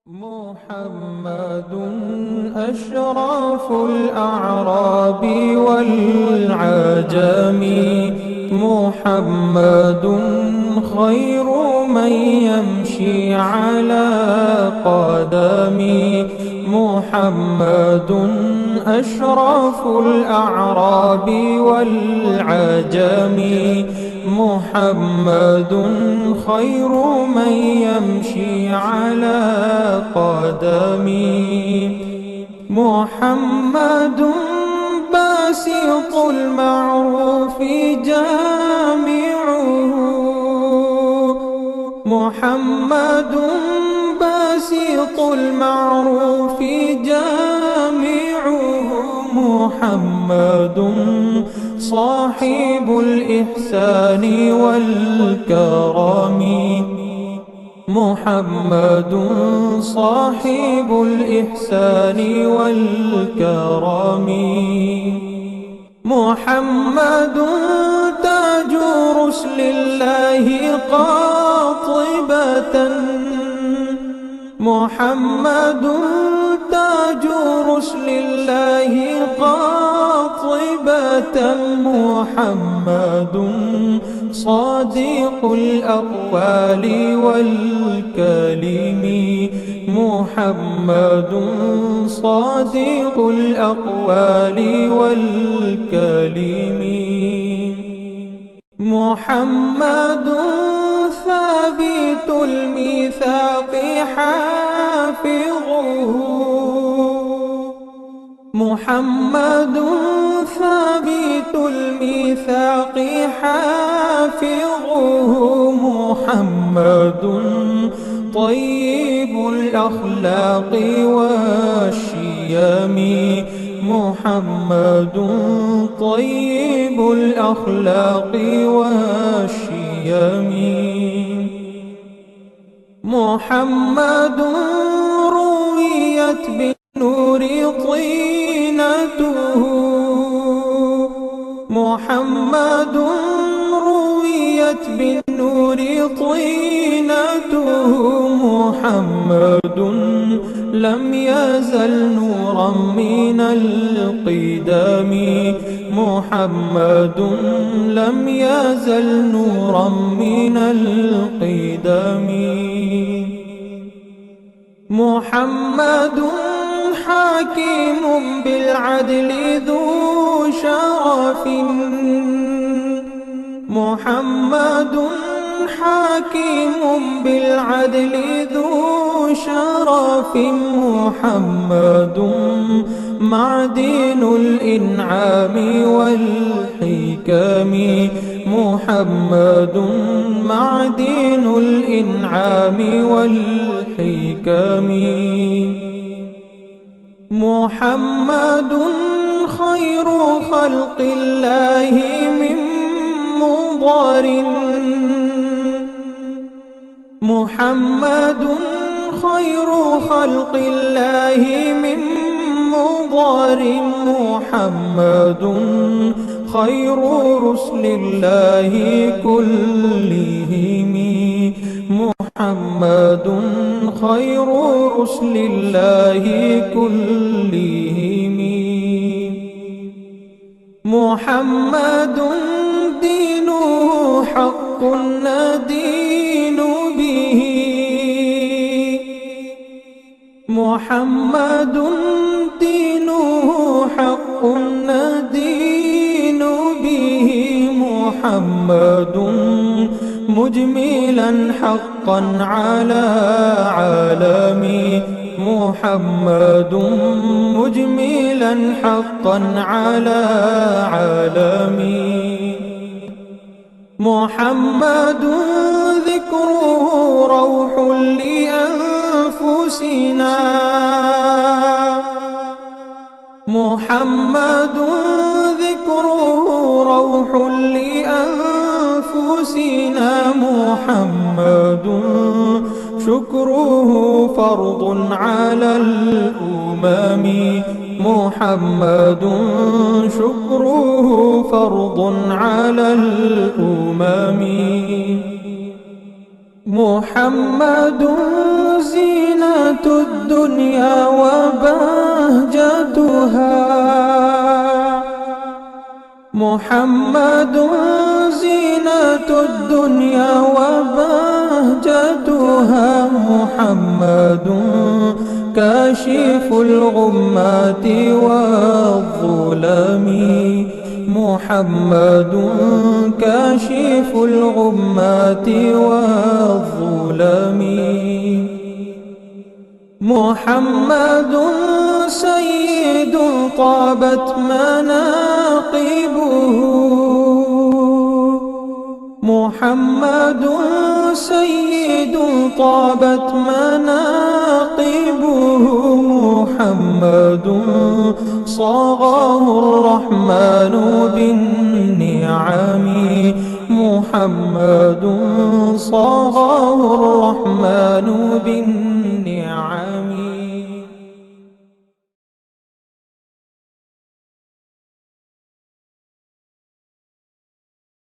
محمد أشرف الأعراب والعجم، محمد خير من يمشي على قدم، محمد أشرف الأعراب والعجم، محمد خير من يمشي على قدمي، محمد باسط المعروف جامعه، محمد باسط المعروف جامعه، محمد صاحب الإحسان والكرم، محمد صاحب الإحسان والكرم، محمد تاج رسل الله قاطبة، محمد تاج رسل الله قاطبة، محمد صادق الأقوال والكلم، محمد صادق الأقوال والكلم، محمد ثابت الميثاق حافظه، محمد ثابت الميثاق حافظه، محمد طيب الأخلاق والشيم، محمد طيب الأخلاق والشيم، محمد رويت بالنور طينته، محمد رويت بالنور طينته، محمد لم يزل نورا من القدم، محمد لم يزل نورا من القدم، محمد حكيم بالعدل ذو شرف، محمد حكيم بالعدل ذو شرف، محمد معدن الإنعام والحكم، محمد معدن الإنعام والحكم، محمد خير خلق الله من مضر، محمد خير خلق الله من مضر، محمد خير رسل الله كلهم، محمد خير رسل الله كلهم، محمد دينه حق ندين به، محمد دينه حق ندين به، محمد مجملا حقا على عالمي، محمد مجملا حقا على عالمي، محمد ذكره روح لأنفسنا، محمد ذكره روح لأنفسنا، محمد شكره فرض على الأمم، محمد شكره فرض على الأمم، محمد زينة الدنيا وبهجتها، محمد زينة الدنيا وبهجتها، محمد كاشف الغمات والظلم، محمد كاشف الغمات والظلم، محمد سيد طابت مناقبه، محمد سيد طابت مناقبه، محمد صاغه الرحمن بالنعم، محمد صاغه الرحمن بالنعم.